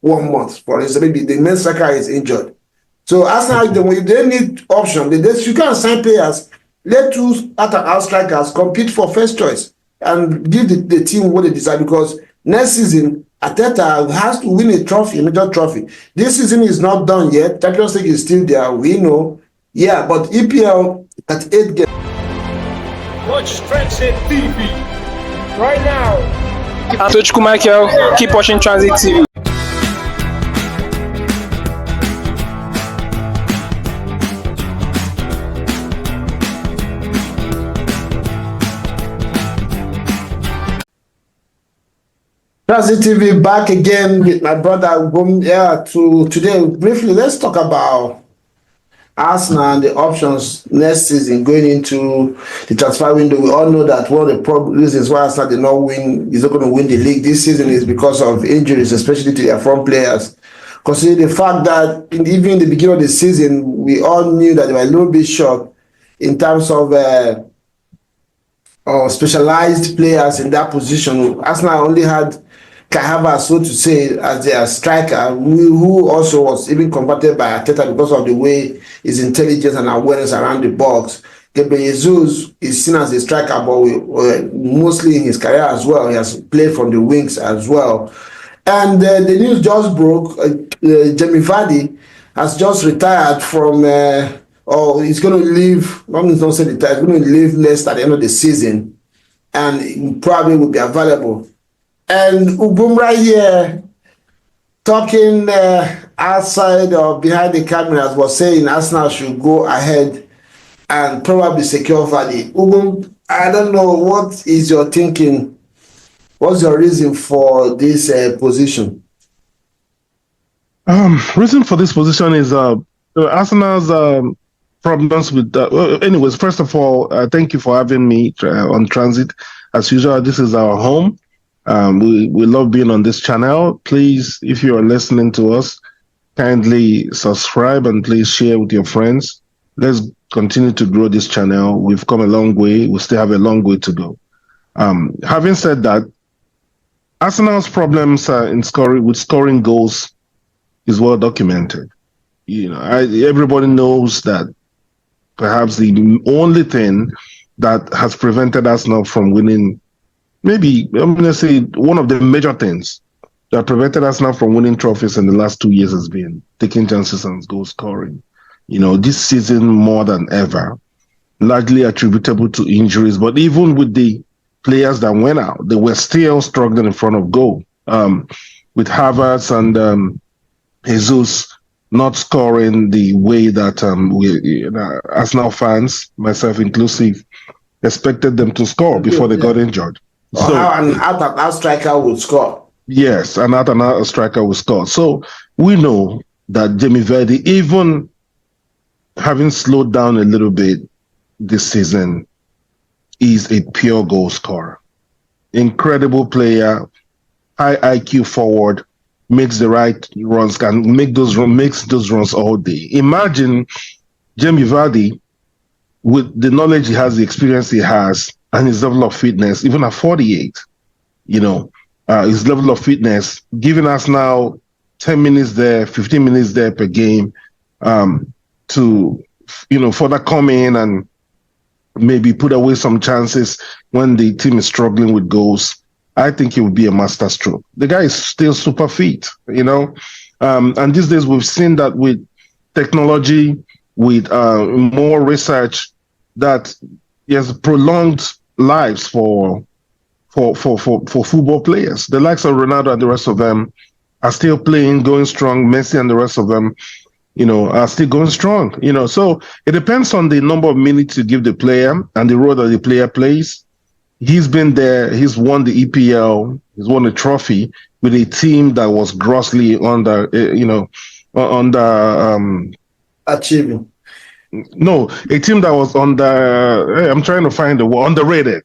1 month, for instance. Maybe the main striker is injured. So Arsenal, if they need option, you can sign players. Let two out strikers compete for first choice and give the team what they desire, because next season Arteta has to win a major trophy. This season is not done yet. Champions League is still there. We know. Yeah, but EPL at 8 games. Watch Transit TV right now. I'm Tochku Michael. Keep watching Transit TV. Transit TV back again with my brother. Today, briefly, let's talk about Arsenal and the options next season going into the transfer window. We all know that one of the reasons why Arsenal is not going to win the league this season is because of injuries, especially to their front players. Considering the fact that even in the beginning of the season, we all knew that they were a little bit short in terms of specialized players in that position. Arsenal only had Kai Havertz, so to say, as their striker, who also was even converted by Arteta because of the way his intelligence and awareness around the box. Gabriel Jesus is seen as a striker, but mostly in his career as well, he has played from the wings as well. And the news just broke. Jamie Vardy has just retired from, he's going to leave. He's not saying retired. He's going to leave Leicester at the end of the season, and he probably will be available. And Ubumra here, talking outside or behind the cameras, was saying Arsenal should go ahead and probably secure Vardy. I don't know, what is your thinking? What's your reason for this position? Reason for this position is Arsenal's problems with. Anyways, first of all, thank you for having me on Transit. As usual, this is our home. We love being on this channel. Please, if you are listening to us, kindly subscribe and please share with your friends. Let's continue to grow this channel. We've come a long way. We still have a long way to go. Having said that, Arsenal's problems in scoring goals is well documented. Everybody knows that perhaps the only thing that has prevented Arsenal from winning, maybe I'm going to say one of the major things that prevented Arsenal from winning trophies in the last 2 years has been taking chances and goal scoring. This season more than ever, largely attributable to injuries. But even with the players that went out, they were still struggling in front of goal. With Havertz and Jesus not scoring the way that Arsenal fans, myself inclusive, expected them to score before they got injured. So how an out striker would score. Yes, an out striker would score. So we know that Jamie Vardy, even having slowed down a little bit this season, is a pure goal scorer. Incredible player, high IQ forward, makes the right runs, can makes those runs all day. Imagine Jamie Vardy with the knowledge he has, the experience he has, and his level of fitness, even at 48, his level of fitness, giving us now 10 minutes there, 15 minutes there per game, to, further come in and maybe put away some chances when the team is struggling with goals. I think it would be a master stroke. The guy is still super fit, and these days we've seen that with technology, with more research, that he has prolonged lives for football players. The likes of Ronaldo and the rest of them are still playing, going strong. Messi and the rest of them, are still going strong. So it depends on the number of minutes you give the player and the role that the player plays. He's been there. He's won the EPL. He's won a trophy with a team that was grossly achieving. No, a team that was I'm trying to find the word. Underrated.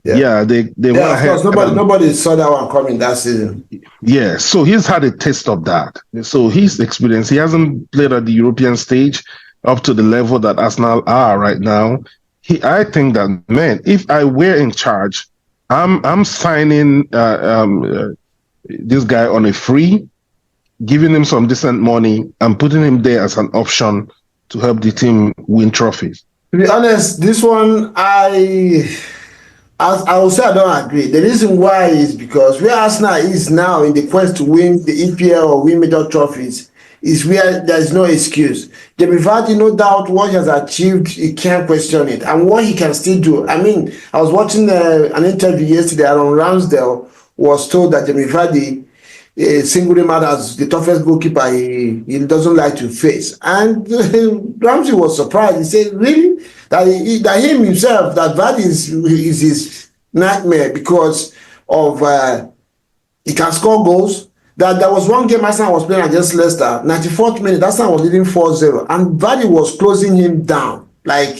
Yeah, they went ahead. Of course, nobody saw that one coming that season. Yeah, so he's had a taste of that. So he's experienced. He hasn't played at the European stage up to the level that Arsenal are right now. I think that, man, if I were in charge, I'm signing this guy on a free giving him some decent money and putting him there as an option to help the team win trophies? To be honest, this one I will say I don't agree. The reason why is because where Arsenal is now in the quest to win the EPL or win major trophies is where there is no excuse. Jamie Vardy, no doubt, what he has achieved, he can't question it, and what he can still do. I mean, I was watching an interview yesterday. Aaron Ramsdale was told that Jamie Vardy singled him out as the toughest goalkeeper he doesn't like to face, and Ramsey was surprised. He said, "Really? That him himself, that Vardy is his nightmare because of he can score goals." That there was one game Arsenal was playing against Leicester, 94th minute, Arsenal was leading 4-0, and Vardy was closing him down, at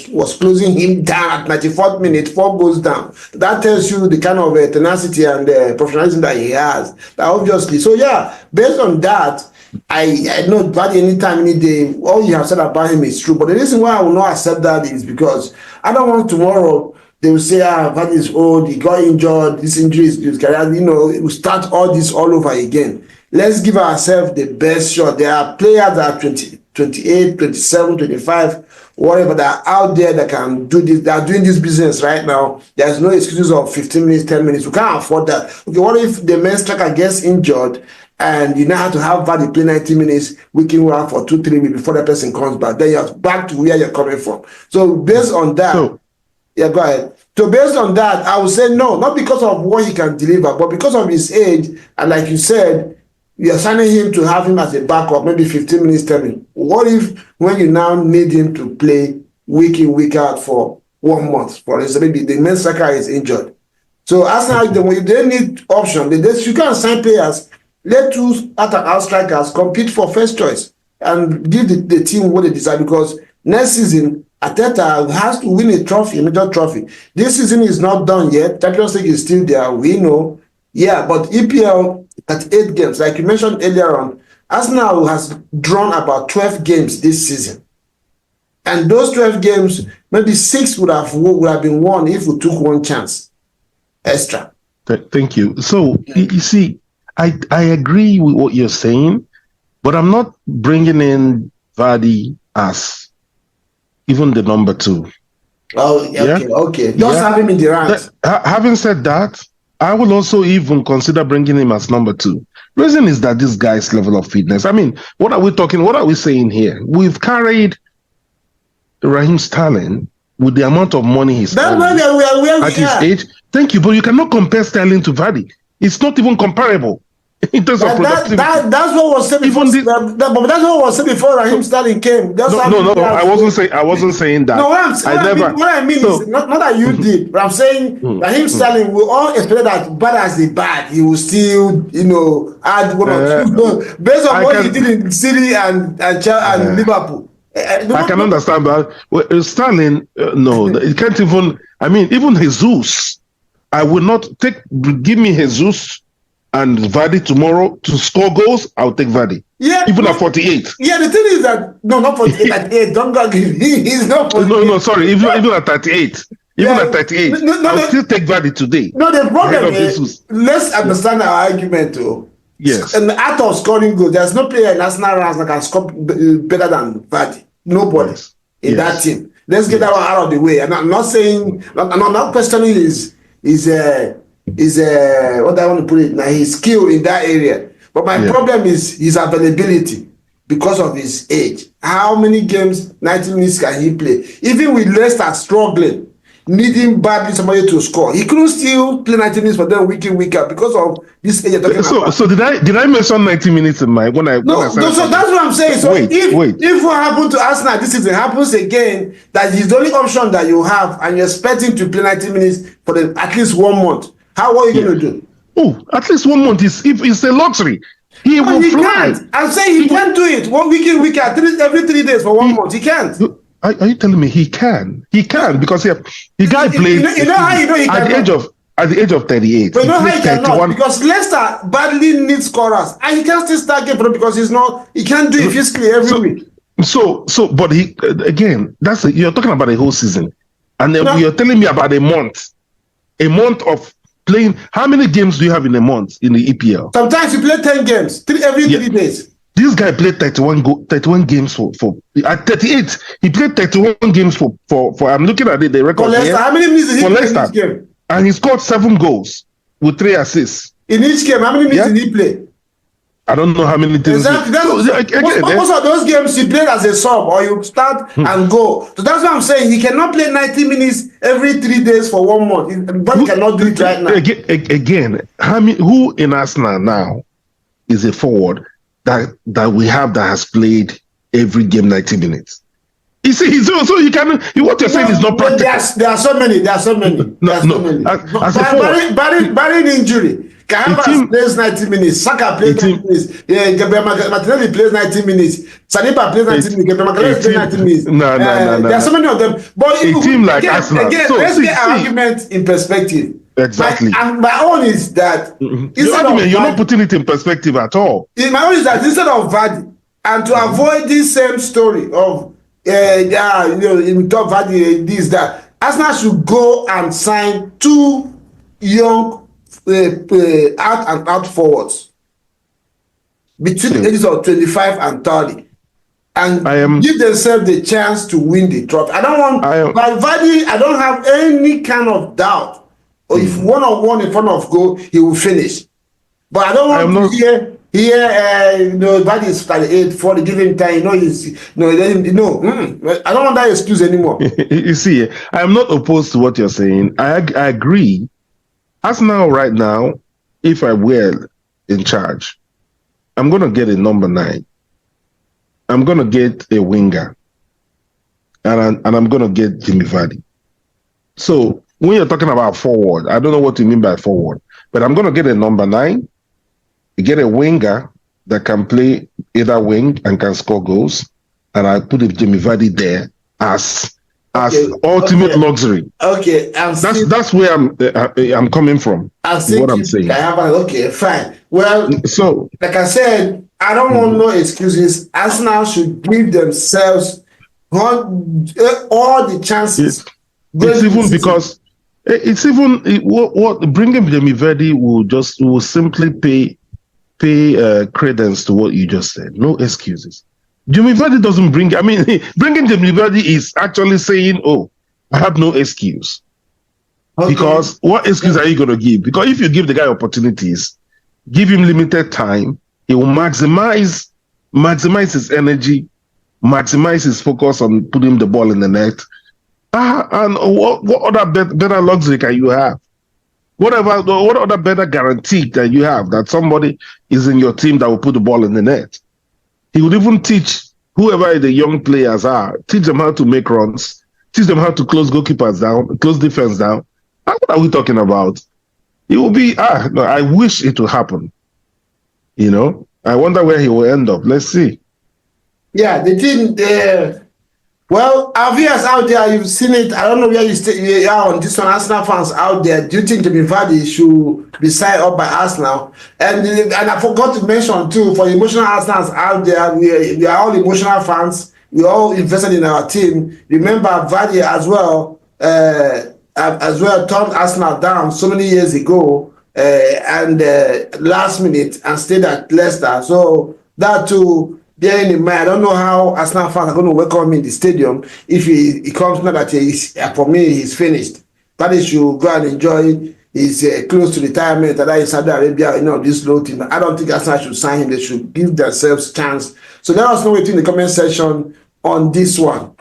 94th minute, 4 goals down. That tells you the kind of tenacity and professionalism that he has. That obviously, so yeah, based on that, I know Vardy anytime, any day, all you have said about him is true. But the reason why I will not accept that is because I don't want tomorrow they will say, Vardy is old, he got injured, this injury is his career, it will start all this all over again. Let's give ourselves the best shot. There are players that are 20, 28, 27, 25, whatever, that are out there that can do this. They are doing this business right now. There's no excuses of 15 minutes, 10 minutes. We can't afford that. Okay, what if the main striker gets injured and you now have to have Vardy play 90 minutes, week in, week out for 2-3 weeks before the person comes back? Then you're back to where you're coming from. So based on that, yeah, go ahead. So based on that, I would say no, not because of what he can deliver, but because of his age. And like you said, you're signing him to have him as a backup, maybe 15 minutes, 10 minutes. What if when you now need him to play week in, week out for 1 month, for instance, maybe the main striker is injured? So Arsenal, they need option. You can't sign players. Let 2 out strikers compete for first choice and give the team what they desire, because next season, Arteta has to win a major trophy. This season is not done yet. Champions League is still there, we know. Yeah, but EPL at 8 games, like you mentioned earlier on, Arsenal has drawn about 12 games this season. And those 12 games, maybe 6 would have been won if we took 1 chance extra. Thank you. So, you see, I agree with what you're saying, but I'm not bringing in Vardy as even the number 2. Oh, okay. Just have him in the ranks. Having said that, I will also even consider bringing him as number 2. Reason is that this guy's level of fitness. I mean, what are we saying here? We've carried Raheem Sterling with the amount of money he's at his age. Thank you, but you cannot compare Sterling to Vardy. It's not even comparable in terms of productivity. That's what was said before. But that's what was said before Raheem Sterling came. No. I wasn't saying that. No, what I mean is not that you did, but I'm saying Raheem Sterling, we all expect that bad as the bad, he will still, add 1 or 2 based on what he did in City and Liverpool. I can understand that. Sterling, no, it can't even. I mean, even Jesus, I will not give me Jesus and Vardy tomorrow to score goals. I'll take Vardy. Yeah, even at 48. Yeah, the thing is that not 48 at 8. Don't go give me. He's not 48. No, sorry. Even at 38. At 38, I'll still take Vardy today. No, the problem is, let's understand our argument too. Yes. In the act of scoring goals, there's no player in Arsenal ranks that can score better than Vardy. Nobody in that team. Let's get that one out of the way. And I'm not saying, I'm not questioning his what I want to put it now, his skill in that area. But my problem is his availability because of his age. How many games, 90 minutes can he play? Even with Leicester struggling, needing badly somebody to score, he couldn't still play 90 minutes for them week in, week out because of this age you're talking about. So did I mention 90 minutes in my when I so that's what I'm saying. So if what happened to Arsenal this season happens again, that is the only option that you have, and you're expecting to play 90 minutes for at least 1 month. What are you going to do? Oh, at least 1 month is a luxury. He will fly. Can't. I'm saying he can't do it. 1 week in, week out, every 3 days for 1 month. He can't. Are you telling me he can? He can because the guy played at the age of 38. But you know how he cannot? Because Leicester badly needs scorers, and he can't still start game for them because he can't do it physically every week. But he again, you're talking about a whole season, and then you're telling me about a month of playing. How many games do you have in a month in the EPL? Sometimes you play 10 games every 3 days. This guy played 31 games for at 38. He played 31 games for I'm looking at it, the record here. How many minutes did he play in each game? And he scored 7 goals with 3 assists. In each game, how many minutes did he play? I don't know how many things. Exactly. Most of those games he played as a sub, or you start and go. So that's what I'm saying. He cannot play 90 minutes every 3 days for 1 month. But he cannot do it right now. Again, who in Arsenal now is a forward that we have that has played every game 90 minutes? You see, so you can. What you're saying is not practical. There are so many. Barring injury. Kahaba plays 90 minutes. Saka plays 90 minutes. Gabriel Martinelli plays 90 minutes. Saliba plays 90 minutes. Gabriel Martinelli plays 90 minutes. No. There are so many of them. But a team like Arsenal. Let's get our argument in perspective. Exactly. My own is that you're not putting it in perspective at all. My own is that instead of Vardy, and to avoid this same story of in top Vardy this that, Arsenal should go and sign 2 young out and out forwards between the ages of 25 and 30 and give themselves the chance to win the trophy. I don't want like Vardy, I don't have any kind of doubt. Or if 1-on-1 in front of goal, he will finish. But I don't want to hear Vardy is 38, 40, give him time. I don't want that excuse anymore. You see, I am not opposed to what you're saying. I agree. Arsenal right now, if I were in charge, I'm going to get a number 9. I'm going to get a winger. And I'm going to get Jamie Vardy. So when you're talking about forward, I don't know what you mean by forward, but I'm going to get a number 9, get a winger that can play either wing and can score goals, and I put Jamie Vardy there as ultimate luxury. Okay, that's where I'm coming from. What I'm saying. Okay, fine. Well, so like I said, I don't want no excuses. Arsenal should give themselves all the chances. It's even because what bringing Jamie Vardy will simply pay credence to what you just said. No excuses. Jamie Vardy doesn't bringing Jamie Vardy is actually saying, "Oh, I have no excuse." Okay. Because what excuse are you going to give? Because if you give the guy opportunities, give him limited time, he will maximize his energy, maximize his focus on putting the ball in the net. And what other better luxury can you have? What other better guarantee that you have that somebody is in your team that will put the ball in the net? He would even teach whoever the young players are, teach them how to make runs, teach them how to close goalkeepers down, close defense down. What are we talking about? It will be, no, I wish it would happen. I wonder where he will end up. Let's see. Yeah, the team, well, our viewers out there, you've seen it. I don't know where you are on this one, Arsenal fans out there. Do you think Jamie Vardy should be signed up by Arsenal? And I forgot to mention too, for emotional Arsenals out there, we are all emotional fans. We all invested in our team. Remember, Vardy as well turned Arsenal down so many years ago, and last minute and stayed at Leicester. So that too. Bearing in mind, I don't know how Arsenal fans are going to welcome him in the stadium if he comes now that for me, he's finished. But he should go and enjoy his close to retirement, that is Saudi Arabia, this low team. I don't think Arsenal should sign him. They should give themselves a chance. So let us know in the comment section on this one.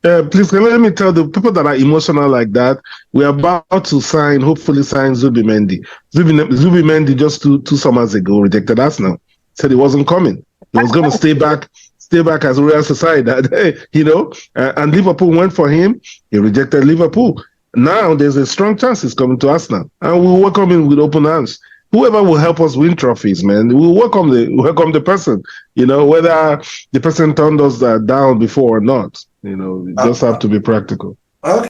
Please, let me tell the people that are emotional like that, we're about to hopefully sign Zubimendi. Zubimendi just two summers ago rejected Arsenal. Said he wasn't coming. He was going to stay back as a Real Society, and Liverpool went for him. He rejected Liverpool. Now there's a strong chance he's coming to Arsenal, and we'll welcome him with open arms. Whoever will help us win trophies, man, we'll welcome the person. Whether the person turned us down before or not, just have to be practical. Okay.